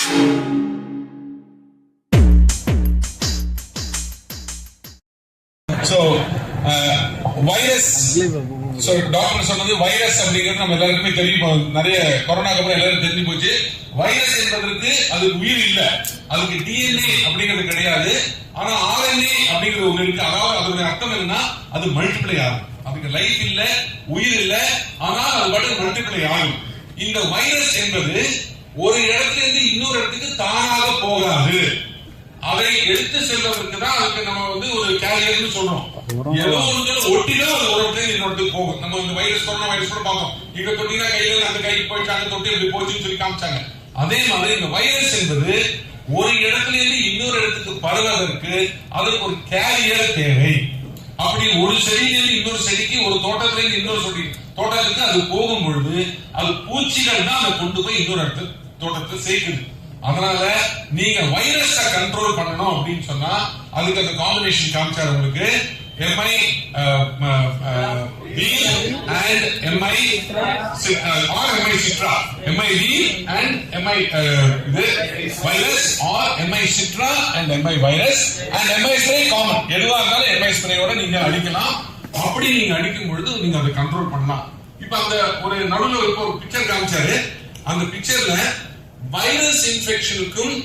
So, virus doctor சொன்னது virus அப்படிங்கிறது நம்ம எல்லாருக்குமே தெரியும். நிறைய கொரோனாக்கு அப்புறம் எல்லாரும் தெரிஞ்சு போச்சு. வைரஸ் என்பதற்கு அது உயிர் இல்ல, அதுக்கு டிஎன்ஏ அப்படிங்கிறது கிடையாது. ஆனா ஆர்என்ஏ அப்படிங்கிறது ஒண்ணு இருக்கு. அதாவது அதோட அர்த்தம் என்னன்னா அது மல்டிப்ளை ஆகும். அதுக்கு லைஃப் இல்ல, உயிர் இல்ல, ஆனால் அது மட்டும் மல்டிப்ளை ஆகும். இந்த வைரஸ் என்பது ஒரு இடத்துல இருந்து இன்னொரு இடத்துக்கு தானாக போகாது. அதை எடுத்து செல்வதற்கு தான் அதுக்கு நம்ம ஒரு கேரியர்னு சொல்றோம். ஏதோ ஒட்டிதான் அது ஒரு இடத்துல இன்னொருத்துக்கு போகும். நம்ம இந்த வைரஸ் கொரோனா வைரஸ் கூட பார்த்தோம். இங்க தொட்டினா கையில அந்த கைக்கு போயிட்டாங்க, தொட்டி இப்படி போச்சுன்னு சொல்லி காமிச்சாங்க. அதே மாதிரி இந்த வைரஸ் என்பது ஒரு இடத்துல இருந்து இன்னொரு இடத்துக்கு பரவதற்கு அதற்கு ஒரு கேரியர் தேவை. அப்படி ஒரு செடியிலிருந்து இன்னொரு செடிக்கு, ஒரு தோட்டத்துல இருந்து இன்னொரு தோட்டத்துக்கு அது போகும் பொழுது அது பூச்சிகள் தான் அதை கொண்டு போய் இன்னொரு இடத்துல தோட்டத்தை சேர்க்குது. அதனால நீங்க வைரஸை கண்ட்ரோல் பண்ணணும் அப்படின்னு சொன்னா அதுக்கு அந்த காம்பினேஷன் காமிச்சாரு உங்களுக்கு. MI wheel and MI or MI citra, MI wheel and MI virus or MI citra and MI virus and MI spray common. எதுவா இருந்தாலும் MI spray ஓட நீங்க அடிக்கலாம். அப்படி நீங்க அடிக்கும் பொழுது நீங்க அதை கண்ட்ரோல் பண்ணலாம். இப்ப அந்த ஒரு நடுவுல ஒரு பிக்சர் காமிச்சாரு. அந்த பிக்சர்ல வைரஸ் இன்ஃபெக்ஷனுக்கும்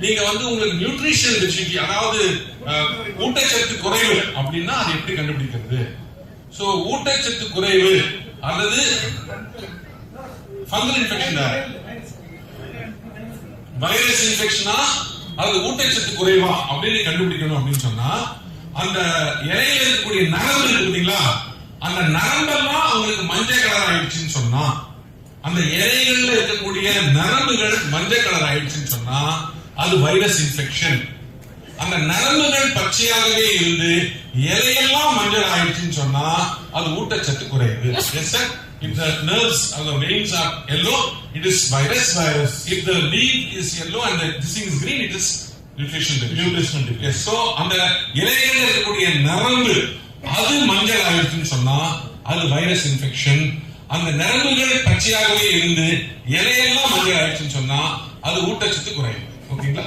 நீங்க உங்களுக்கு நியூட்ரிஷன் டெஃபிஷியன்சி, அதாவது ஊட்டச்சத்து குறைவு அப்படின்னா அது எப்படி கண்டுபிடிக்கிறது? சோ ஊட்டச்சத்து குறைவு அல்லது ஃபங்கல் இன்ஃபெக்ஷன், வைரஸ் இன்ஃபெக்ஷனா அல்லது ஊட்டச்சத்து குறைவா அப்படின்னு கண்டுபிடிக்கணும் அப்படின்னு சொன்னா அந்த இலையில இருக்கக்கூடிய நரம்பு இருக்கு பாத்தீங்களா, அந்த நரம்பெல்லாம் உங்களுக்கு மஞ்சள் கலர் ஆயிடுச்சுன்னு சொன்னா, அந்த இலைகள்ல இருக்கக்கூடிய நரம்புகள் மஞ்சள் கலர் ஆயிடுச்சுன்னு சொன்னா அது வைரஸ் இன்ஃபெக்ஷன். அந்த நரம்புகள் பச்சையாகவே இருந்து இலையெல்லாம் மஞ்சள் ஆயிடுச்சுன்னு சொன்னா அது ஊட்டச்சத்து குறைவு. Yes sir. If the nerves or the veins are yellow, it is virus. If the leaf is yellow and the this thing is green, it is nutrition deficiency. Yes. So அந்த இலைகள்ல இருக்கக்கூடிய நரம்பு அது மஞ்சள் ஆயிடுச்சுன்னு சொன்னா அது வைரஸ் இன்ஃபெக்ஷன். அந்த நரம்புகள் பச்சையாகவே இருந்து இலையெல்லாம் மஞ்சள் ஆயிடுச்சுன்னு சொன்னா அது ஊட்டச்சத்து குறைவு. ஓகேங்களா?